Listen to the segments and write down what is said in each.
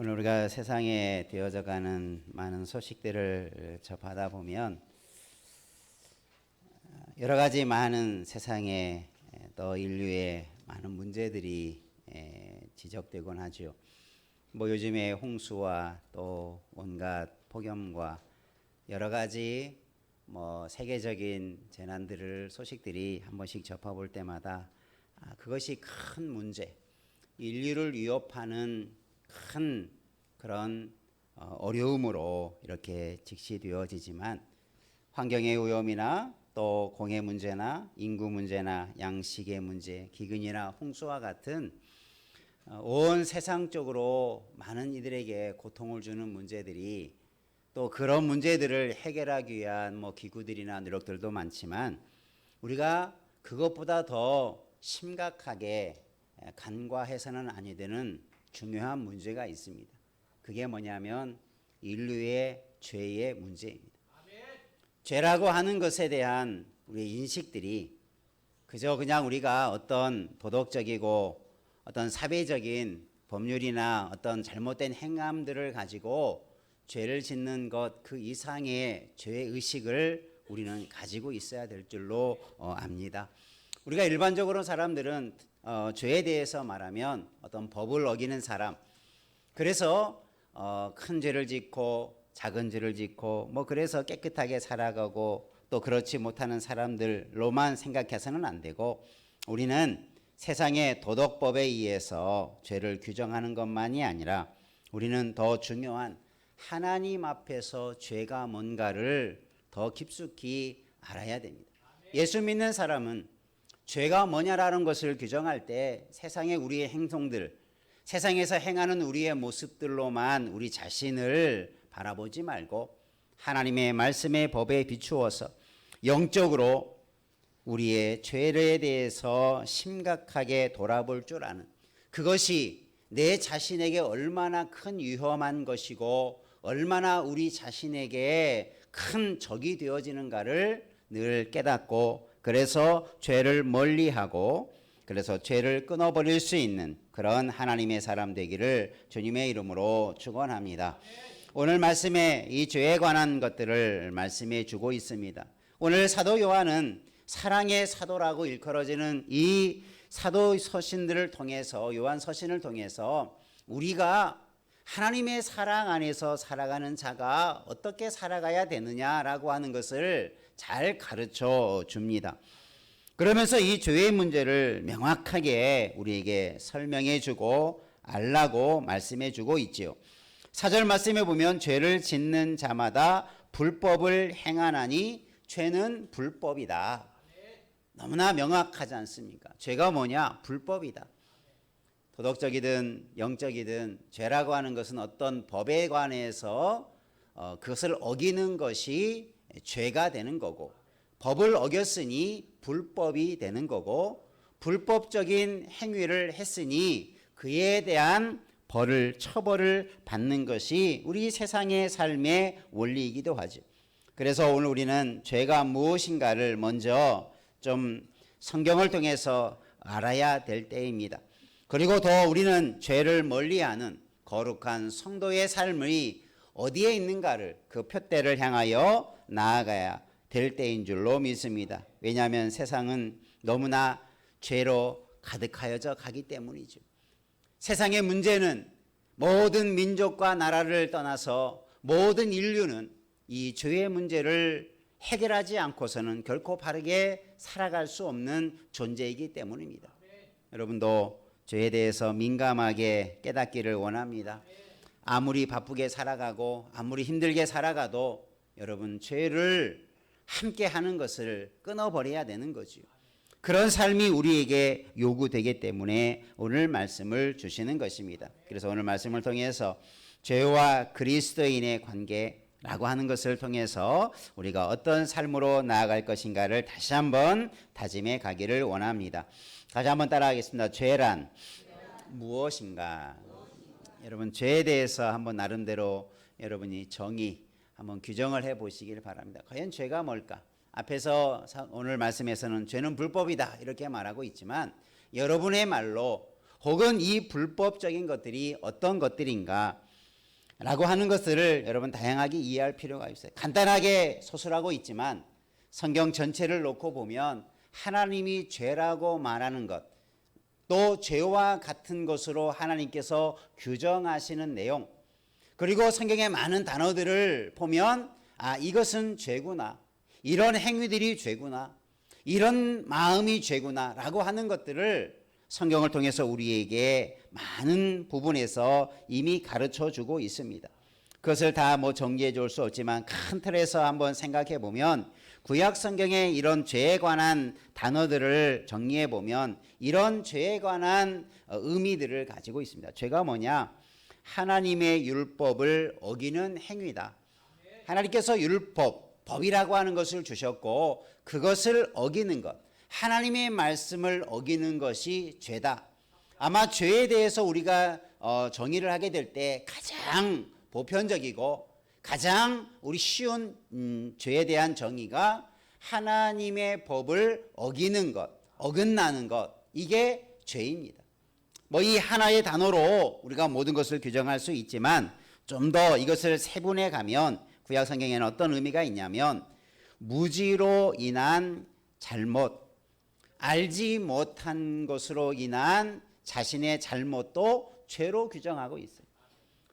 오늘 우리가 세상에 되어져 가는 많은 소식들을 접하다 보면 여러 가지 많은 세상에 또 인류의 많은 문제들이 지적되곤 하죠. 뭐 요즘에 홍수와 또 온갖 폭염과 여러 가지 뭐 세계적인 재난들을 소식들이 한 번씩 접해볼 때마다 그것이 큰 문제, 인류를 위협하는 큰 그런 어려움으로 이렇게 직시되어지지만 환경의 오염이나 또 공해 문제나 인구 문제나 양식의 문제, 기근이나 홍수와 같은 온 세상적으로 많은 이들에게 고통을 주는 문제들이 또 그런 문제들을 해결하기 위한 뭐 기구들이나 노력들도 많지만 우리가 그것보다 더 심각하게 간과해서는 아니 되는 중요한 문제가 있습니다. 그게 뭐냐면 인류의 죄의 문제입니다. 죄라고 하는 것에 대한 우리의 인식들이 그저 그냥 우리가 어떤 도덕적이고 어떤 사회적인 법률이나 어떤 잘못된 행함들을 가지고 죄를 짓는 것 그 이상의 죄의식을 우리는 가지고 있어야 될 줄로 압니다. 우리가 일반적으로 사람들은 죄에 대해서 말하면 어떤 법을 어기는 사람, 그래서 큰 죄를 짓고 작은 죄를 짓고 뭐 그래서 깨끗하게 살아가고 또 그렇지 못하는 사람들로만 생각해서는 안 되고 우리는 세상의 도덕법에 의해서 죄를 규정하는 것만이 아니라 우리는 더 중요한 하나님 앞에서 죄가 뭔가를 더 깊숙이 알아야 됩니다. 예수 믿는 사람은 죄가 뭐냐라는 것을 규정할 때 세상의 우리의 행동들, 세상에서 행하는 우리의 모습들로만 우리 자신을 바라보지 말고 하나님의 말씀의 법에 비추어서 영적으로 우리의 죄에 대해서 심각하게 돌아볼 줄 아는, 그것이 내 자신에게 얼마나 큰 위험한 것이고 얼마나 우리 자신에게 큰 적이 되어지는가를 늘 깨닫고 그래서 죄를 멀리하고 그래서 죄를 끊어버릴 수 있는 그런 하나님의 사람 되기를 주님의 이름으로 축원합니다. 오늘 말씀에 이 죄에 관한 것들을 말씀해 주고 있습니다. 오늘 사도 요한은 사랑의 사도라고 일컬어지는 이 사도 서신들을 통해서, 요한 서신을 통해서 우리가 하나님의 사랑 안에서 살아가는 자가 어떻게 살아가야 되느냐라고 하는 것을 잘 가르쳐 줍니다. 그러면서 이 죄의 문제를 명확하게 우리에게 설명해 주고 알라고 말씀해 주고 있지요. 4절 말씀에 보면 죄를 짓는 자마다 불법을 행하나니 죄는 불법이다. 너무나 명확하지 않습니까? 죄가 뭐냐? 불법이다. 도덕적이든 영적이든 죄라고 하는 것은 어떤 법에 관해서 그것을 어기는 것이 죄가 되는 거고, 법을 어겼으니 불법이 되는 거고, 불법적인 행위를 했으니 그에 대한 벌을, 처벌을 받는 것이 우리 세상의 삶의 원리이기도 하죠. 그래서 오늘 우리는 죄가 무엇인가를 먼저 좀 성경을 통해서 알아야 될 때입니다. 그리고 더 우리는 죄를 멀리하는 거룩한 성도의 삶이 어디에 있는가를 그 표대를 향하여 나아가야 될 때인 줄로 믿습니다. 왜냐하면 세상은 너무나 죄로 가득하여져 가기 때문이죠. 세상의 문제는 모든 민족과 나라를 떠나서 모든 인류는 이 죄의 문제를 해결하지 않고서는 결코 바르게 살아갈 수 없는 존재이기 때문입니다. 여러분도 죄에 대해서 민감하게 깨닫기를 원합니다. 아무리 바쁘게 살아가고 아무리 힘들게 살아가도 여러분 죄를 함께 하는 것을 끊어버려야 되는 거죠. 그런 삶이 우리에게 요구되기 때문에 오늘 말씀을 주시는 것입니다. 그래서 오늘 말씀을 통해서 죄와 그리스도인의 관계라고 하는 것을 통해서 우리가 어떤 삶으로 나아갈 것인가를 다시 한번 다짐해 가기를 원합니다. 다시 한번 따라하겠습니다. 죄란 무엇인가? 여러분 죄에 대해서 한번 나름대로 여러분이 정의 한번 규정을 해 보시길 바랍니다. 과연 죄가 뭘까? 앞에서 오늘 말씀에서는 죄는 불법이다 이렇게 말하고 있지만 여러분의 말로 혹은 이 불법적인 것들이 어떤 것들인가, 라고 하는 것들을 여러분 다양하게 이해할 필요가 있어요. 간단하게 소설하고 있지만 성경 전체를 놓고 보면 하나님이 죄라고 말하는 것, 또 죄와 같은 것으로 하나님께서 규정하시는 내용, 그리고 성경의 많은 단어들을 보면 이것은 죄구나, 이런 행위들이 죄구나, 이런 마음이 죄구나 라고 하는 것들을 성경을 통해서 우리에게 많은 부분에서 이미 가르쳐 주고 있습니다. 그것을 다 정리해 줄 수 없지만 큰 틀에서 한번 생각해 보면 구약 성경의 이런 죄에 관한 단어들을 정리해 보면 이런 죄에 관한 의미들을 가지고 있습니다. 죄가 뭐냐? 하나님의 율법을 어기는 행위다. 하나님께서 율법, 법이라고 하는 것을 주셨고 그것을 어기는 것, 하나님의 말씀을 어기는 것이 죄다. 아마 죄에 대해서 우리가 정의를 하게 될 때 가장 보편적이고 가장 우리 쉬운 죄에 대한 정의가 하나님의 법을 어기는 것, 어긋나는 것, 이게 죄입니다. 이 하나의 단어로 우리가 모든 것을 규정할 수 있지만 좀 더 이것을 세분해 가면 구약 성경에는 어떤 의미가 있냐면 무지로 인한 잘못, 알지 못한 것으로 인한 자신의 잘못도 죄로 규정하고 있어요.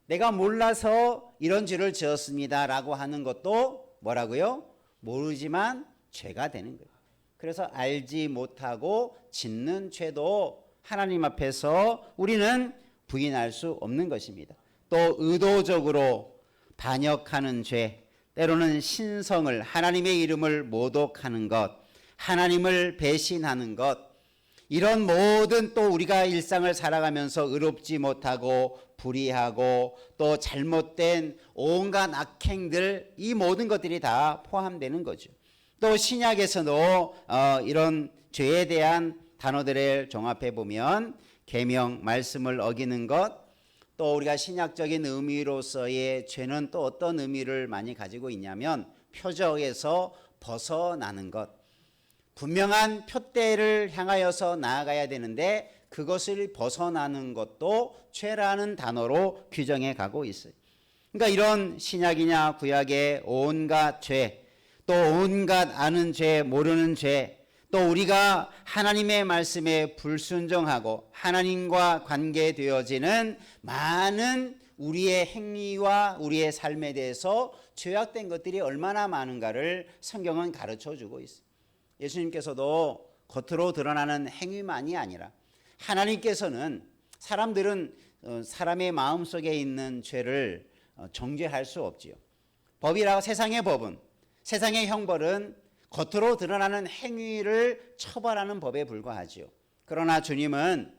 내가 몰라서 이런 죄를 지었습니다 라고 하는 것도 뭐라고요? 모르지만 죄가 되는 거예요. 그래서 알지 못하고 짓는 죄도 하나님 앞에서 우리는 부인할 수 없는 것입니다. 또 의도적으로 반역하는 죄, 때로는 신성을, 하나님의 이름을 모독하는 것, 하나님을 배신하는 것, 이런 모든 또 우리가 일상을 살아가면서 의롭지 못하고 불의하고 또 잘못된 온갖 악행들, 이 모든 것들이 다 포함되는 거죠. 또 신약에서도 이런 죄에 대한 단어들을 종합해 보면 계명, 말씀을 어기는 것, 또 우리가 신약적인 의미로서의 죄는 또 어떤 의미를 많이 가지고 있냐면 표적에서 벗어나는 것, 분명한 표대를 향하여서 나아가야 되는데 그것을 벗어나는 것도 죄라는 단어로 규정해 가고 있어요. 그러니까 이런 신약이냐 구약의 온갖 죄, 또 온갖 아는 죄, 모르는 죄, 또 우리가 하나님의 말씀에 불순종하고 하나님과 관계되어지는 많은 우리의 행위와 우리의 삶에 대해서 죄악된 것들이 얼마나 많은가를 성경은 가르쳐 주고 있어요. 예수님께서도 겉으로 드러나는 행위만이 아니라 하나님께서는 사람들은 사람의 마음속에 있는 죄를 정죄할 수 없지요. 법이라고 세상의 법은, 세상의 형벌은 겉으로 드러나는 행위를 처벌하는 법에 불과하지요. 그러나 주님은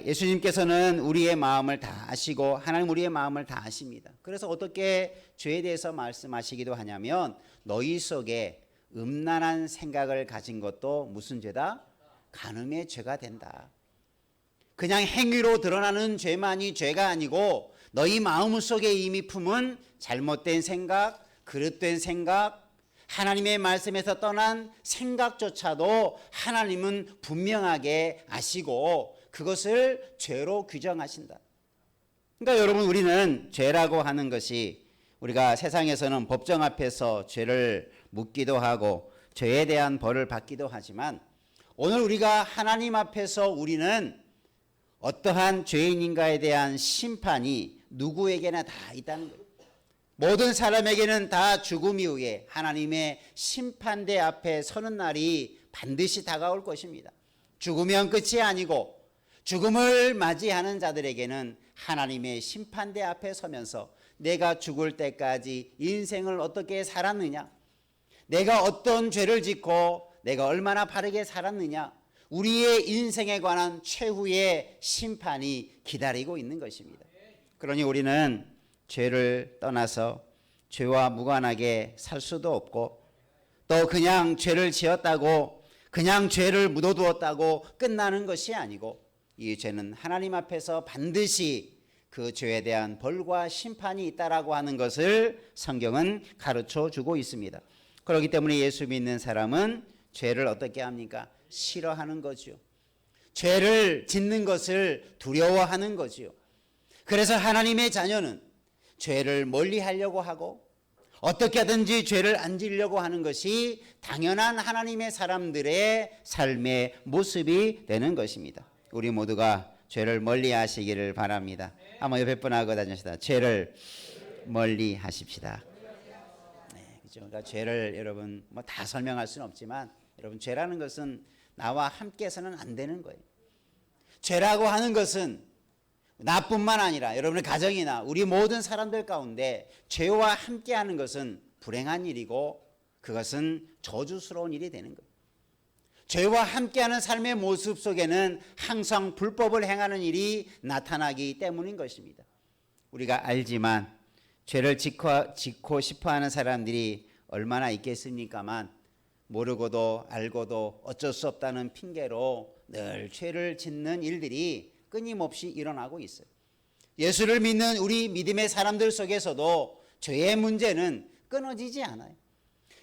예수님께서는 우리의 마음을 다 아시고 하나님 우리의 마음을 다 아십니다. 그래서 어떻게 죄에 대해서 말씀하시기도 하냐면 너희 속에 음란한 생각을 가진 것도 무슨 죄다? 간음의 죄가 된다. 그냥 행위로 드러나는 죄만이 죄가 아니고 너희 마음속에 이미 품은 잘못된 생각, 그릇된 생각, 하나님의 말씀에서 떠난 생각조차도 하나님은 분명하게 아시고 그것을 죄로 규정하신다. 그러니까 여러분, 우리는 죄라고 하는 것이 우리가 세상에서는 법정 앞에서 죄를 묻기도 하고 죄에 대한 벌을 받기도 하지만 오늘 우리가 하나님 앞에서 우리는 어떠한 죄인인가에 대한 심판이 누구에게나 다 있다는 거예요. 모든 사람에게는 다 죽음 이후에 하나님의 심판대 앞에 서는 날이 반드시 다가올 것입니다. 죽으면 끝이 아니고 죽음을 맞이하는 자들에게는 하나님의 심판대 앞에 서면서 내가 죽을 때까지 인생을 어떻게 살았느냐, 내가 어떤 죄를 짓고 내가 얼마나 바르게 살았느냐, 우리의 인생에 관한 최후의 심판이 기다리고 있는 것입니다. 그러니 우리는 죄를 떠나서 죄와 무관하게 살 수도 없고 또 그냥 죄를 지었다고 그냥 죄를 묻어두었다고 끝나는 것이 아니고 이 죄는 하나님 앞에서 반드시 그 죄에 대한 벌과 심판이 있다라고 하는 것을 성경은 가르쳐 주고 있습니다. 그렇기 때문에 예수 믿는 사람은 죄를 어떻게 합니까? 싫어하는 거죠. 죄를 짓는 것을 두려워하는 거죠. 그래서 하나님의 자녀는 죄를 멀리 하려고 하고 어떻게 하든지 죄를 안 지으려고 하는 것이 당연한 하나님의 사람들의 삶의 모습이 되는 것입니다. 우리 모두가 죄를 멀리 하시기를 바랍니다. 한번 옆에 분하고 다니시다. 죄를 멀리 하십시다. 네, 그렇죠. 그러니까 죄를 여러분 뭐 다 설명할 수는 없지만 여러분 죄라는 것은 나와 함께해서는 안 되는 거예요. 죄라고 하는 것은 나뿐만 아니라 여러분의 가정이나 우리 모든 사람들 가운데 죄와 함께하는 것은 불행한 일이고 그것은 저주스러운 일이 되는 거예요. 죄와 함께하는 삶의 모습 속에는 항상 불법을 행하는 일이 나타나기 때문인 것입니다. 우리가 알지만 죄를 짓고 싶어하는 사람들이 얼마나 있겠습니까만 모르고도 알고도 어쩔 수 없다는 핑계로 늘 죄를 짓는 일들이 끊임없이 일어나고 있어요. 예수를 믿는 우리 믿음의 사람들 속에서도 죄의 문제는 끊어지지 않아요.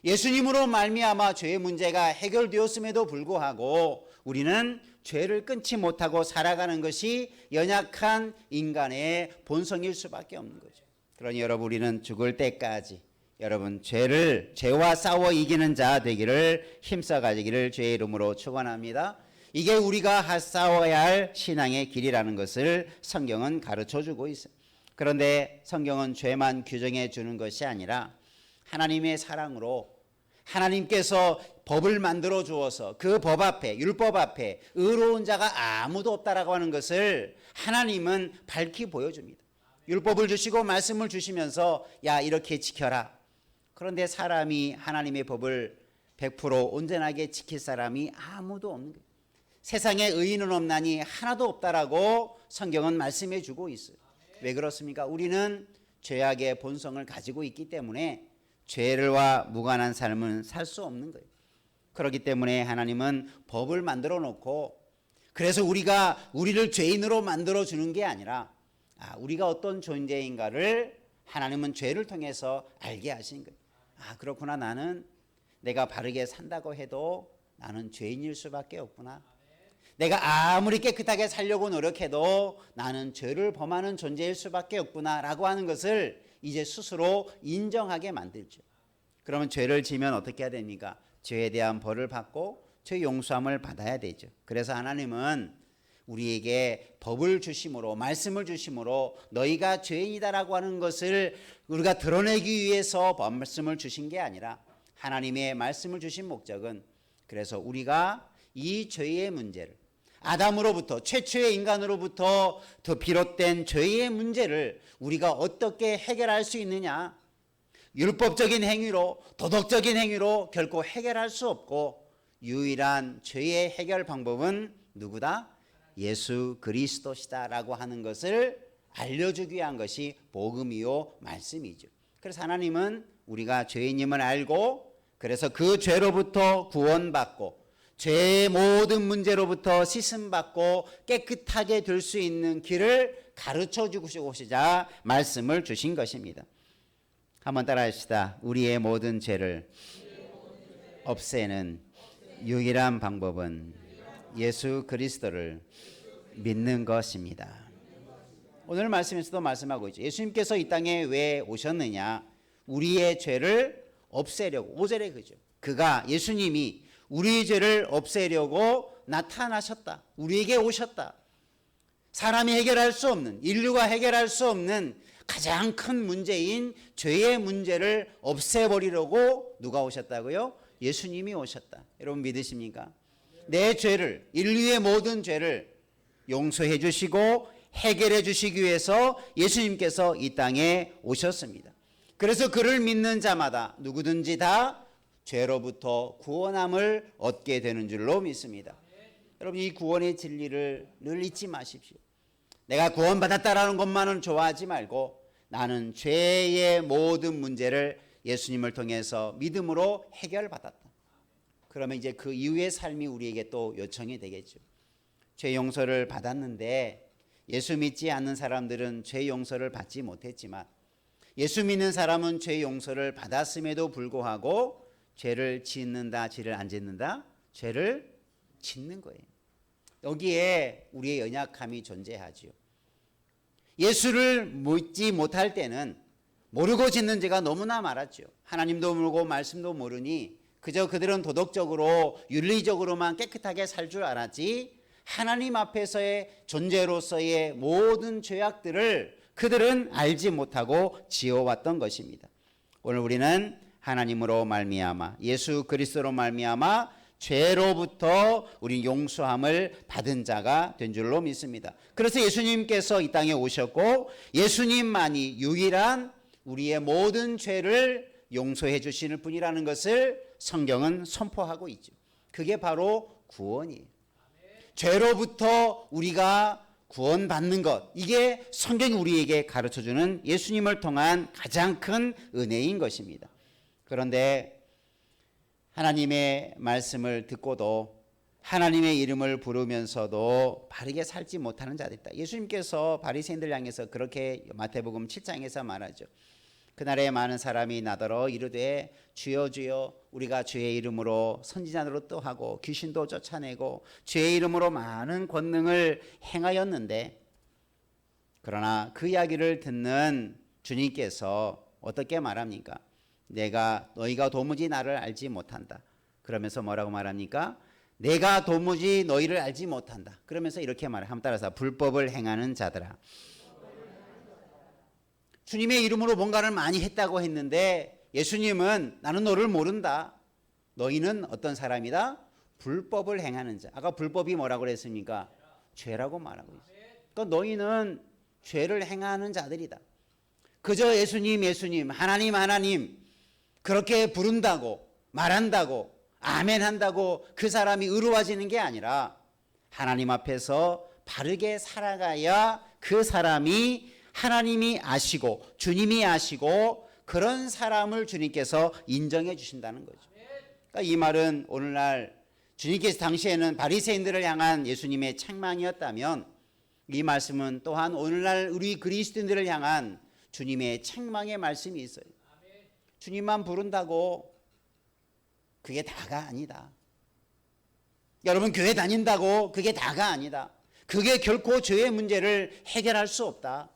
예수님으로 말미암아 죄의 문제가 해결되었음에도 불구하고 우리는 죄를 끊지 못하고 살아가는 것이 연약한 인간의 본성일 수밖에 없는 거죠. 그러니 여러분 우리는 죽을 때까지 여러분 죄와 싸워 이기는 자 되기를 힘써 가지기를 주의 이름으로 축원합니다. 이게 우리가 싸워야 할 신앙의 길이라는 것을 성경은 가르쳐주고 있어요. 그런데 성경은 죄만 규정해 주는 것이 아니라 하나님의 사랑으로 하나님께서 법을 만들어 주어서 그 법 앞에 율법 앞에 의로운 자가 아무도 없다라고 하는 것을 하나님은 밝히 보여줍니다. 율법을 주시고 말씀을 주시면서 야 이렇게 지켜라. 그런데 사람이 하나님의 법을 100% 온전하게 지킬 사람이 아무도 없는 거예요. 세상에 의인은 없나니 하나도 없다라고 성경은 말씀해 주고 있어요. 왜 그렇습니까? 우리는 죄악의 본성을 가지고 있기 때문에 죄와 무관한 삶은 살 수 없는 거예요. 그렇기 때문에 하나님은 법을 만들어 놓고 그래서 우리를 죄인으로 만들어 주는 게 아니라 우리가 어떤 존재인가를 하나님은 죄를 통해서 알게 하신 거예요. 그렇구나. 나는 내가 바르게 산다고 해도 나는 죄인일 수밖에 없구나. 내가 아무리 깨끗하게 살려고 노력해도 나는 죄를 범하는 존재일 수밖에 없구나 라고 하는 것을 이제 스스로 인정하게 만들죠. 그러면 죄를 지면 어떻게 해야 됩니까? 죄에 대한 벌을 받고 죄 용서함을 받아야 되죠. 그래서 하나님은 우리에게 법을 주심으로 말씀을 주심으로 너희가 죄인이다라고 하는 것을 우리가 드러내기 위해서 말씀을 주신 게 아니라 하나님의 말씀을 주신 목적은 그래서 우리가 이 죄의 문제를 아담으로부터 최초의 인간으로부터 더 비롯된 죄의 문제를 우리가 어떻게 해결할 수 있느냐. 율법적인 행위로 도덕적인 행위로 결코 해결할 수 없고 유일한 죄의 해결 방법은 누구다? 예수 그리스도시다라고 하는 것을 알려주기 위한 것이 복음이요 말씀이죠. 그래서 하나님은 우리가 죄인임을 알고 그래서 그 죄로부터 구원받고 죄의 모든 문제로부터 씻음받고 깨끗하게 될 수 있는 길을 가르쳐 주시고자 말씀을 주신 것입니다. 한번 따라합시다. 우리의 모든 죄를 없애는 유일한 방법은 예수 그리스도를 믿는 것입니다. 오늘 말씀에서도 말씀하고 있죠. 예수님께서 이 땅에 왜 오셨느냐? 우리의 죄를 없애려고. 5절에 그죠. 그가 예수님이 우리의 죄를 없애려고 나타나셨다. 우리에게 오셨다. 사람이 해결할 수 없는, 인류가 해결할 수 없는 가장 큰 문제인 죄의 문제를 없애버리려고 누가 오셨다고요? 예수님이 오셨다. 여러분 믿으십니까? 내 죄를, 인류의 모든 죄를 용서해 주시고 해결해 주시기 위해서 예수님께서 이 땅에 오셨습니다. 그래서 그를 믿는 자마다 누구든지 다 죄로부터 구원함을 얻게 되는 줄로 믿습니다. 여러분 이 구원의 진리를 늘 잊지 마십시오. 내가 구원받았다라는 것만은 좋아하지 말고 나는 죄의 모든 문제를 예수님을 통해서 믿음으로 해결받았다. 그러면 이제 그 이후의 삶이 우리에게 또 요청이 되겠죠. 죄 용서를 받았는데 예수 믿지 않는 사람들은 죄 용서를 받지 못했지만 예수 믿는 사람은 죄 용서를 받았음에도 불구하고 죄를 짓는다, 죄를 안 짓는다? 죄를 짓는 거예요. 여기에 우리의 연약함이 존재하죠. 예수를 믿지 못할 때는 모르고 짓는 죄가 너무나 많았죠. 하나님도 모르고 말씀도 모르니 그저 그들은 도덕적으로 윤리적으로만 깨끗하게 살 줄 알았지 하나님 앞에서의 존재로서의 모든 죄악들을 그들은 알지 못하고 지어왔던 것입니다. 오늘 우리는 하나님으로 말미암아 예수 그리스도로 말미암아 죄로부터 우리 용서함을 받은 자가 된 줄로 믿습니다. 그래서 예수님께서 이 땅에 오셨고 예수님만이 유일한 우리의 모든 죄를 용서해 주시는 분이라는 것을 성경은 선포하고 있죠. 그게 바로 구원이에요. 죄로부터 우리가 구원받는 것, 이게 성경이 우리에게 가르쳐주는 예수님을 통한 가장 큰 은혜인 것입니다. 그런데 하나님의 말씀을 듣고도 하나님의 이름을 부르면서도 바르게 살지 못하는 자들이 있다. 예수님께서 바리새인들 향해서 그렇게 마태복음 7장에서 말하죠. 그날에 많은 사람이 나더러 이르되 주여 주여 우리가 주의 이름으로 선지자로 또 하고 귀신도 쫓아내고 주의 이름으로 많은 권능을 행하였는데, 그러나 그 이야기를 듣는 주님께서 어떻게 말합니까? 너희가 도무지 나를 알지 못한다. 그러면서 뭐라고 말합니까? 내가 도무지 너희를 알지 못한다. 그러면서 이렇게 말해. 한번 따라서 불법을 행하는 자들아. 주님의 이름으로 뭔가를 많이 했다고 했는데 예수님은 나는 너를 모른다. 너희는 어떤 사람이다? 불법을 행하는 자. 아까 불법이 뭐라고 그랬습니까? 죄라고 말하고 있어요. 그러니까 너희는 죄를 행하는 자들이다. 그저 예수님 하나님 그렇게 부른다고 말한다고 아멘 한다고 그 사람이 의로워지는 게 아니라 하나님 앞에서 바르게 살아가야 그 사람이 하나님이 아시고 주님이 아시고 그런 사람을 주님께서 인정해 주신다는 거죠. 그러니까 이 말은 오늘날 주님께서 당시에는 바리새인들을 향한 예수님의 책망이었다면 이 말씀은 또한 오늘날 우리 그리스도인들을 향한 주님의 책망의 말씀이 있어요. 주님만 부른다고 그게 다가 아니다. 여러분 교회 다닌다고 그게 다가 아니다. 그게 결코 죄의 문제를 해결할 수 없다.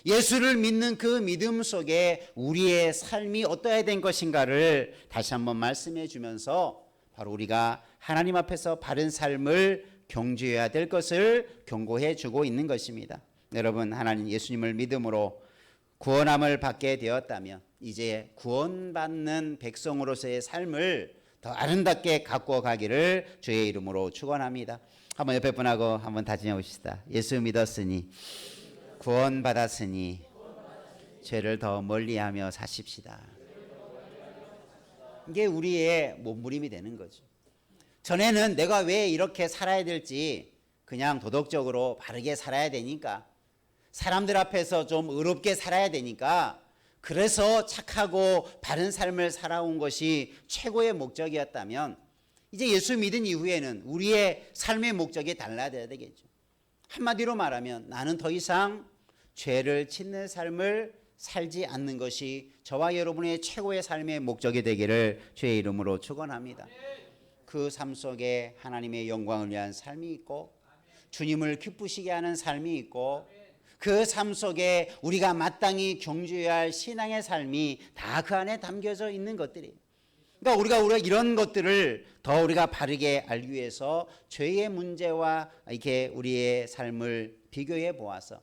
예수를 믿는 그 믿음 속에 우리의 삶이 어떠해야 된 것인가를 다시 한번 말씀해 주면서 바로 우리가 하나님 앞에서 바른 삶을 경주해야 될 것을 경고해 주고 있는 것입니다. 여러분 하나님 예수님을 믿음으로 구원함을 받게 되었다면 이제 구원받는 백성으로서의 삶을 더 아름답게 갖고 가기를 주의 이름으로 축원합니다. 한번 옆에 분하고 한번 다짐해 봅시다. 예수 믿었으니 구원받았으니 죄를 더 멀리하며 사십시다. 이게 우리의 몸부림이 되는 거죠. 전에는 내가 왜 이렇게 살아야 될지 그냥 도덕적으로 바르게 살아야 되니까 사람들 앞에서 좀 의롭게 살아야 되니까 그래서 착하고 바른 삶을 살아온 것이 최고의 목적이었다면 이제 예수 믿은 이후에는 우리의 삶의 목적이 달라져야 되겠죠. 한마디로 말하면 나는 더 이상 죄를 짓는 삶을 살지 않는 것이 저와 여러분의 최고의 삶의 목적이 되기를 주의 이름으로 축원합니다. 그 삶 속에 하나님의 영광을 위한 삶이 있고 주님을 기쁘시게 하는 삶이 있고 그 삶 속에 우리가 마땅히 경주해야 할 신앙의 삶이 다 그 안에 담겨져 있는 것들이에요. 그러니까 우리가 이런 것들을 더 우리가 바르게 알기 위해서 죄의 문제와 이렇게 우리의 삶을 비교해 보아서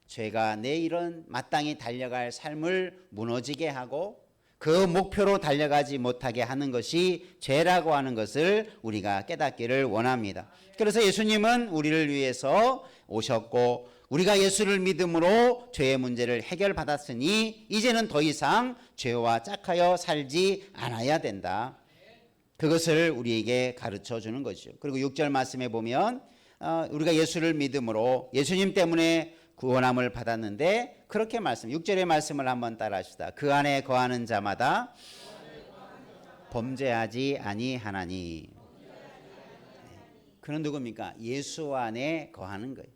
죄가 내 이런 마땅히 달려갈 삶을 무너지게 하고 그 목표로 달려가지 못하게 하는 것이 죄라고 하는 것을 우리가 깨닫기를 원합니다. 그래서 예수님은 우리를 위해서 오셨고 우리가 예수를 믿음으로 죄의 문제를 해결받았으니 이제는 더 이상 죄와 짝하여 살지 않아야 된다. 그것을 우리에게 가르쳐 주는 거죠. 그리고 6절 말씀에 보면 우리가 예수를 믿음으로 예수님 때문에 구원함을 받았는데 그렇게 6절의 말씀을 한번 따라 합시다. 그 안에 거하는 자마다 범죄하지 아니하나니. 그는 누굽니까? 예수 안에 거하는 거예요.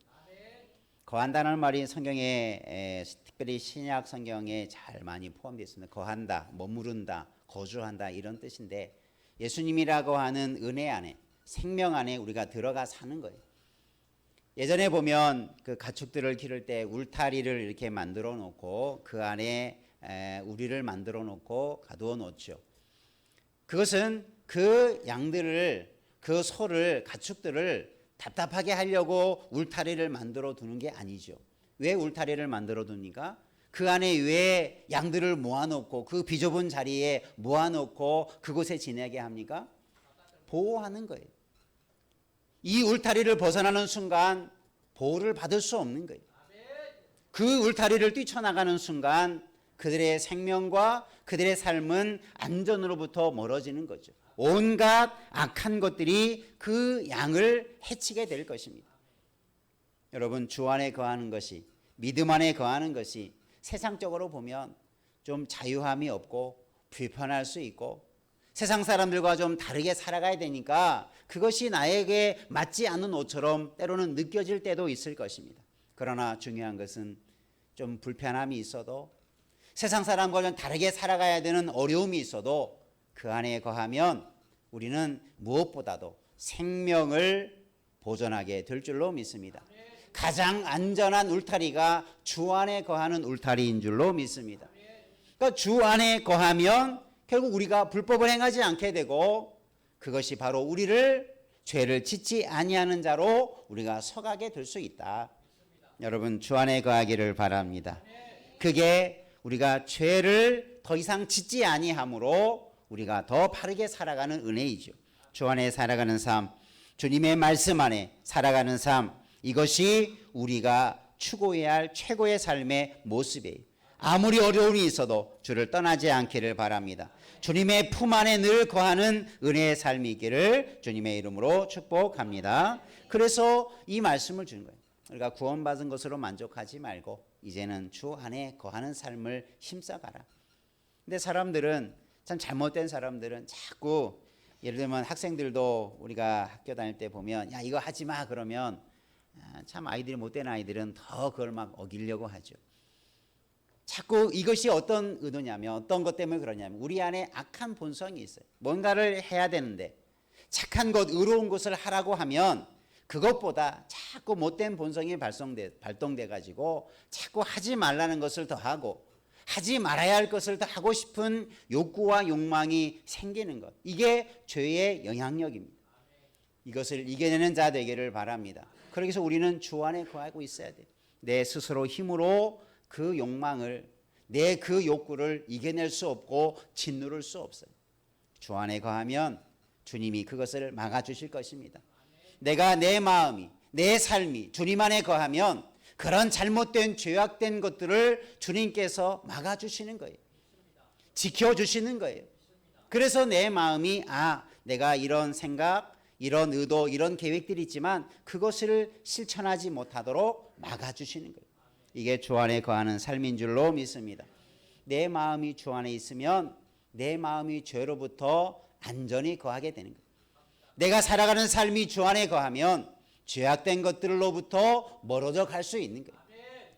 거한다는 말이 성경에 특별히 신약 성경에 잘 많이 포함되어 있습니다. 거한다, 머무른다, 거주한다 이런 뜻인데 예수님이라고 하는 은혜 안에 생명 안에 우리가 들어가 사는 거예요. 예전에 보면 그 가축들을 기를 때 울타리를 이렇게 만들어 놓고 그 안에 우리를 만들어 놓고 가두어 놓죠. 그것은 그 양들을, 그 소를, 가축들을 답답하게 하려고 울타리를 만들어 두는 게 아니죠. 왜 울타리를 만들어 둡니까? 그 안에 왜 양들을 모아놓고 그 비좁은 자리에 모아놓고 그곳에 지내게 합니까? 보호하는 거예요. 이 울타리를 벗어나는 순간 보호를 받을 수 없는 거예요. 그 울타리를 뛰쳐나가는 순간 그들의 생명과 그들의 삶은 안전으로부터 멀어지는 거죠. 온갖 악한 것들이 그 양을 해치게 될 것입니다. 여러분, 주 안에 거하는 것이, 믿음 안에 거하는 것이 세상적으로 보면 좀 자유함이 없고 불편할 수 있고 세상 사람들과 좀 다르게 살아가야 되니까 그것이 나에게 맞지 않는 옷처럼 때로는 느껴질 때도 있을 것입니다. 그러나 중요한 것은 좀 불편함이 있어도 세상 사람과 좀 다르게 살아가야 되는 어려움이 있어도 그 안에 거하면 우리는 무엇보다도 생명을 보존하게 될 줄로 믿습니다. 가장 안전한 울타리가 주 안에 거하는 울타리인 줄로 믿습니다. 그러니까 주 안에 거하면 결국 우리가 불법을 행하지 않게 되고 그것이 바로 우리를 죄를 짓지 아니하는 자로 우리가 서가게 될 수 있다. 여러분, 주 안에 거하기를 바랍니다. 그게 우리가 죄를 더 이상 짓지 아니함으로 우리가 더 바르게 살아가는 은혜이죠. 주 안에 살아가는 삶, 주님의 말씀 안에 살아가는 삶, 이것이 우리가 추구해야 할 최고의 삶의 모습이에요. 아무리 어려움이 있어도 주를 떠나지 않기를 바랍니다. 주님의 품 안에 늘 거하는 은혜의 삶이 있기를 주님의 이름으로 축복합니다. 그래서 이 말씀을 주는 거예요. 우리가 구원받은 것으로 만족하지 말고 이제는 주 안에 거하는 삶을 힘써가라. 근데 사람들은, 참 잘못된 사람들은 자꾸, 예를 들면 학생들도 우리가 학교 다닐 때 보면 야 이거 하지 마 그러면 참 아이들이, 못된 아이들은 더 그걸 막 어기려고 하죠. 자꾸 이것이 어떤 의도냐면, 어떤 것 때문에 그러냐면 우리 안에 악한 본성이 있어요. 뭔가를 해야 되는데 착한 것, 의로운 것을 하라고 하면 그것보다 자꾸 못된 본성이 발동돼 가지고 자꾸 하지 말라는 것을 더 하고 하지 말아야 할 것을 더 하고 싶은 욕구와 욕망이 생기는 것, 이게 죄의 영향력입니다. 이것을 이겨내는 자 되기를 바랍니다. 그래서 우리는 주 안에 거하고 있어야 돼요. 내 스스로 힘으로 그 욕망을, 내 그 욕구를 이겨낼 수 없고 짓누를 수 없어요. 주 안에 거하면 주님이 그것을 막아주실 것입니다. 내가, 내 마음이, 내 삶이 주님 안에 거하면 그런 잘못된 죄악된 것들을 주님께서 막아주시는 거예요. 지켜주시는 거예요. 그래서 내 마음이 내가 이런 생각, 이런 의도, 이런 계획들이 있지만 그것을 실천하지 못하도록 막아주시는 거예요. 이게 주 안에 거하는 삶인 줄로 믿습니다. 내 마음이 주 안에 있으면 내 마음이 죄로부터 안전히 거하게 되는 거예요. 내가 살아가는 삶이 주 안에 거하면 죄악된 것들로부터 멀어져 갈 수 있는 거예요.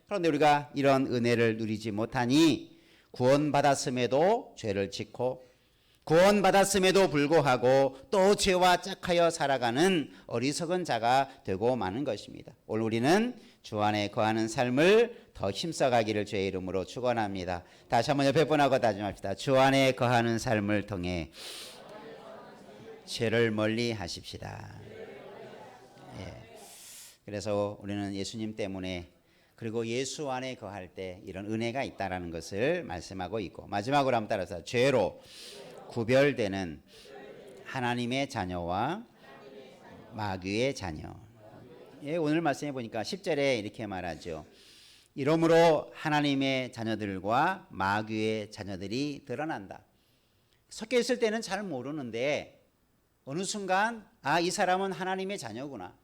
그런데 우리가 이런 은혜를 누리지 못하니 구원받았음에도 죄를 짓고 구원받았음에도 불구하고 또 죄와 짝하여 살아가는 어리석은 자가 되고 마는 것입니다. 오늘 우리는 주 안에 거하는 삶을 더 힘써가기를 주의 이름으로 축원합니다. 다시 한번 옆에 분하고 다짐합시다. 주 안에 거하는 삶을 통해 죄를 멀리 하십시다. 그래서 우리는 예수님 때문에, 그리고 예수 안에 거할 때 이런 은혜가 있다라는 것을 말씀하고 있고, 마지막으로 한번 따라서 죄로 구별되는 하나님의 자녀와 마귀의 자녀. 오늘 말씀해 보니까 10절에 이렇게 말하죠. 이러므로 하나님의 자녀들과 마귀의 자녀들이 드러난다. 섞여 있을 때는 잘 모르는데 어느 순간 이 사람은 하나님의 자녀구나,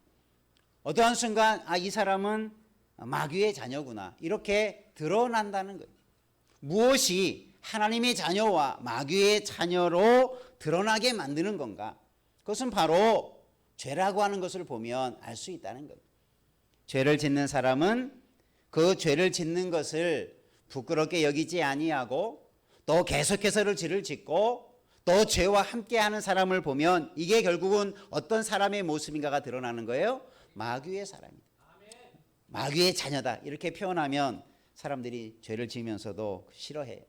어떠한 순간 이 사람은 마귀의 자녀구나, 이렇게 드러난다는 거예요. 무엇이 하나님의 자녀와 마귀의 자녀로 드러나게 만드는 건가? 그것은 바로 죄라고 하는 것을 보면 알 수 있다는 거예요. 죄를 짓는 사람은 그 죄를 짓는 것을 부끄럽게 여기지 아니하고 또 계속해서 죄를 짓고 또 죄와 함께하는 사람을 보면 이게 결국은 어떤 사람의 모습인가가 드러나는 거예요. 마귀의 사람이다. 마귀의 자녀다, 이렇게 표현하면 사람들이 죄를 지으면서도 싫어해요.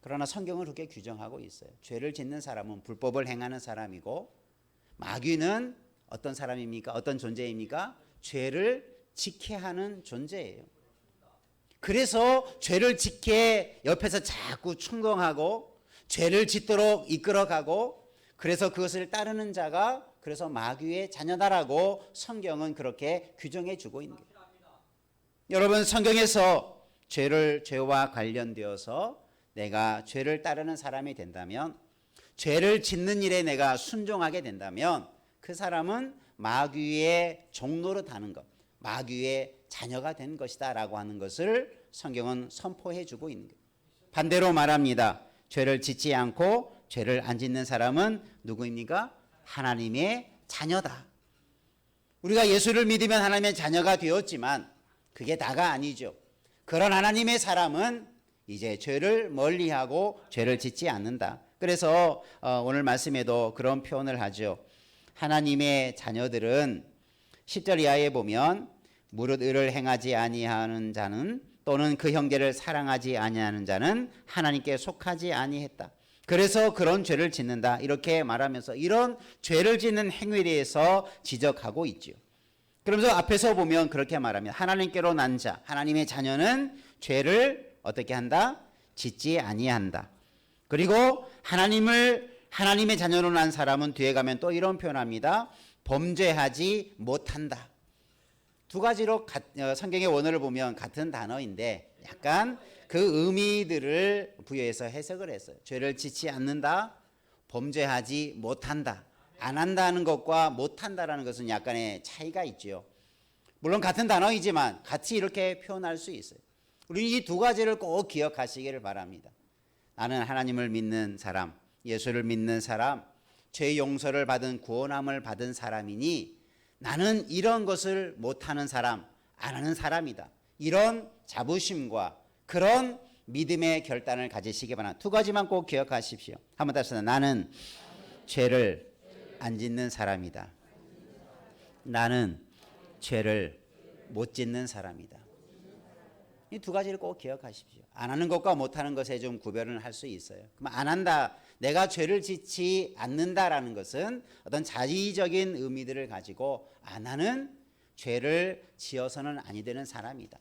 그러나 성경은 그렇게 규정하고 있어요. 죄를 짓는 사람은 불법을 행하는 사람이고 마귀는 어떤 사람입니까? 어떤 존재입니까? 죄를 짓게 하는 존재예요. 그래서 죄를 짓게 옆에서 자꾸 충동하고 죄를 짓도록 이끌어가고 그래서 그것을 따르는 자가 그래서 마귀의 자녀다라고 성경은 그렇게 규정해 주고 있는 거예요. 여러분 성경에서 죄와 관련되어서 내가 죄를 따르는 사람이 된다면 죄를 짓는 일에 내가 순종하게 된다면 그 사람은 마귀의 종로로 타는 것, 마귀의 자녀가 된 것이다 라고 하는 것을 성경은 선포해 주고 있는 거예요. 반대로 말합니다. 죄를 짓지 않고 죄를 안 짓는 사람은 누구입니까? 하나님의 자녀다. 우리가 예수를 믿으면 하나님의 자녀가 되었지만 그게 다가 아니죠. 그런 하나님의 사람은 이제 죄를 멀리하고 죄를 짓지 않는다. 그래서 오늘 말씀에도 그런 표현을 하죠. 하나님의 자녀들은 10절 이하에 보면 무릇 의를 행하지 아니하는 자는 또는 그 형제를 사랑하지 아니하는 자는 하나님께 속하지 아니했다. 그래서 그런 죄를 짓는다. 이렇게 말하면서 이런 죄를 짓는 행위에 대해서 지적하고 있죠. 그러면서 앞에서 보면 그렇게 말합니다. 하나님께로 난 자, 하나님의 자녀는 죄를 어떻게 한다? 짓지 아니한다. 그리고 하나님의 자녀로 난 사람은 뒤에 가면 또 이런 표현합니다. 범죄하지 못한다. 두 가지로 성경의 원어를 보면 같은 단어인데 약간 그 의미들을 부여해서 해석을 했어요. 죄를 짓지 않는다, 범죄하지 못한다. 안 한다는 것과 못한다라는 것은 약간의 차이가 있죠. 물론 같은 단어이지만 같이 이렇게 표현할 수 있어요. 우리 이 두 가지를 꼭 기억하시기를 바랍니다. 나는 하나님을 믿는 사람, 예수를 믿는 사람, 죄 용서를 받은 구원함을 받은 사람이니 나는 이런 것을 못하는 사람, 안 하는 사람이다. 이런 자부심과 그런 믿음의 결단을 가지시기 바랍니다. 두 가지만 꼭 기억하십시오. 한번 다시 나는 죄를 안 짓는 사람이다. 나는 죄를 못 짓는 사람이다. 이 두 가지를 꼭 기억하십시오. 안 하는 것과 못하는 것에 좀 구별을 할 수 있어요. 그럼 안 한다, 내가 죄를 짓지 않는다라는 것은 어떤 자의적인 의미들을 가지고 안 하는 죄를 지어서는 아니 되는 사람이다.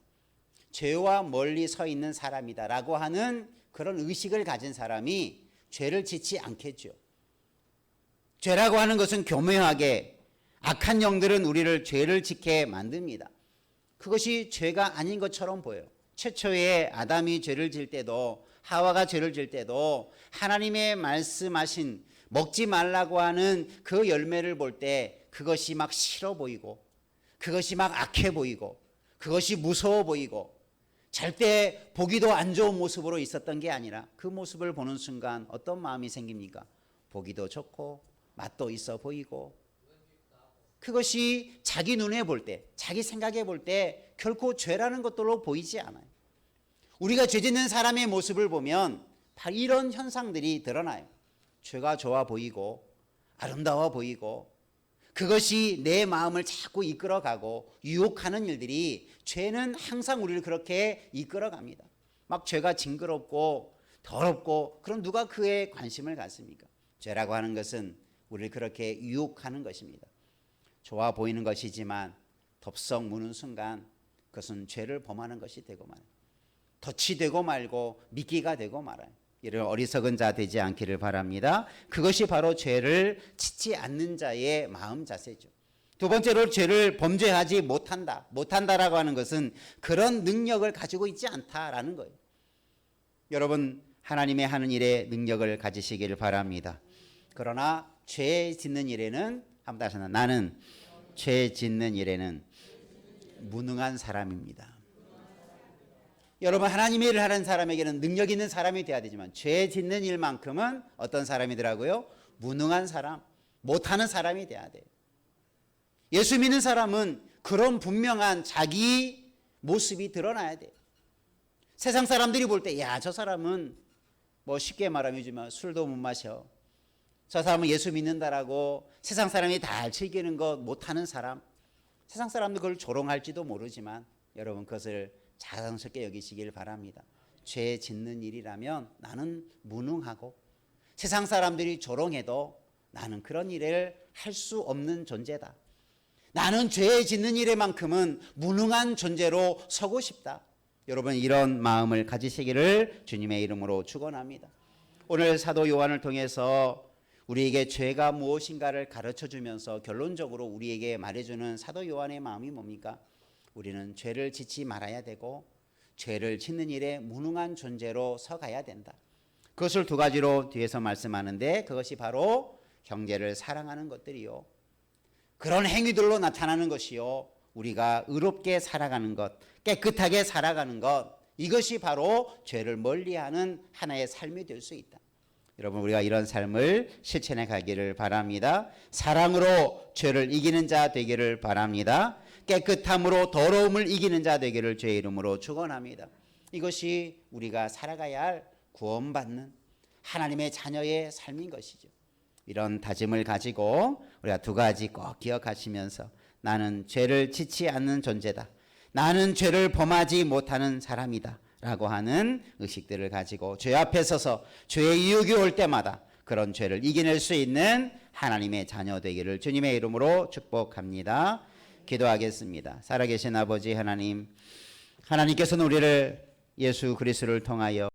죄와 멀리 서 있는 사람이다라고 하는 그런 의식을 가진 사람이 죄를 짓지 않겠죠. 죄라고 하는 것은 교묘하게 악한 영들은 우리를 죄를 짓게 만듭니다. 그것이 죄가 아닌 것처럼 보여요. 최초의 아담이 죄를 질 때도 하와가 죄를 질 때도 하나님의 말씀하신 먹지 말라고 하는 그 열매를 볼 때 그것이 막 싫어 보이고 그것이 막 악해 보이고 그것이 무서워 보이고 절대 보기도 안 좋은 모습으로 있었던 게 아니라 그 모습을 보는 순간 어떤 마음이 생깁니까? 보기도 좋고 맛도 있어 보이고 그것이 자기 눈에 볼 때, 자기 생각에 볼 때 결코 죄라는 것들로 보이지 않아요. 우리가 죄 짓는 사람의 모습을 보면 바로 이런 현상들이 드러나요. 죄가 좋아 보이고 아름다워 보이고 그것이 내 마음을 자꾸 이끌어가고 유혹하는 일들이 죄는 항상 우리를 그렇게 이끌어갑니다. 막 죄가 징그럽고 더럽고 그럼 누가 그에 관심을 갖습니까? 죄라고 하는 것은 우리를 그렇게 유혹하는 것입니다. 좋아 보이는 것이지만 덥석 무는 순간 그것은 죄를 범하는 것이 되고 말아요. 덫이 되고 말고 미끼가 되고 말아요. 이런 어리석은 자 되지 않기를 바랍니다. 그것이 바로 죄를 짓지 않는 자의 마음 자세죠. 두 번째로 죄를 범죄하지 못한다. 못한다라고 하는 것은 그런 능력을 가지고 있지 않다라는 거예요. 여러분 하나님의 하는 일에 능력을 가지시기를 바랍니다. 그러나 죄 짓는 일에는 한번 다시 나는 죄 짓는 일에는 무능한 사람입니다. 여러분 하나님의 일을 하는 사람에게는 능력 있는 사람이 돼야 되지만 죄 짓는 일만큼은 어떤 사람이더라고요? 무능한 사람, 못하는 사람이 돼야 돼요. 예수 믿는 사람은 그런 분명한 자기 모습이 드러나야 돼요. 세상 사람들이 볼 때 야, 저 사람은 뭐 쉽게 말하면 술도 못 마셔. 저 사람은 예수 믿는다라고 세상 사람이 다 즐기는 것 못하는 사람. 세상 사람들 그걸 조롱할지도 모르지만 여러분 그것을 자랑스럽게 여기시길 바랍니다. 죄 짓는 일이라면 나는 무능하고 세상 사람들이 조롱해도 나는 그런 일을 할 수 없는 존재다. 나는 죄 짓는 일에만큼은 무능한 존재로 서고 싶다. 여러분 이런 마음을 가지시기를 주님의 이름으로 축원합니다. 오늘 사도 요한을 통해서 우리에게 죄가 무엇인가를 가르쳐주면서 결론적으로 우리에게 말해주는 사도 요한의 마음이 뭡니까? 우리는 죄를 짓지 말아야 되고 죄를 짓는 일에 무능한 존재로 서가야 된다. 그것을 두 가지로 뒤에서 말씀하는데 그것이 바로 형제를 사랑하는 것들이요. 그런 행위들로 나타나는 것이요. 우리가 의롭게 살아가는 것, 깨끗하게 살아가는 것, 이것이 바로 죄를 멀리하는 하나의 삶이 될 수 있다. 여러분 우리가 이런 삶을 실천해 가기를 바랍니다. 사랑으로 죄를 이기는 자 되기를 바랍니다. 깨끗함으로 더러움을 이기는 자 되기를 주의 이름으로 축원합니다. 이것이 우리가 살아가야 할 구원받는 하나님의 자녀의 삶인 것이죠. 이런 다짐을 가지고 우리가 두 가지 꼭 기억하시면서 나는 죄를 짓지 않는 존재다. 나는 죄를 범하지 못하는 사람이다. 라고 하는 의식들을 가지고 죄 앞에 서서 죄의 유혹이 올 때마다 그런 죄를 이겨낼 수 있는 하나님의 자녀 되기를 주님의 이름으로 축복합니다. 기도하겠습니다. 살아계신 아버지 하나님, 하나님께서는 우리를 예수 그리스도를 통하여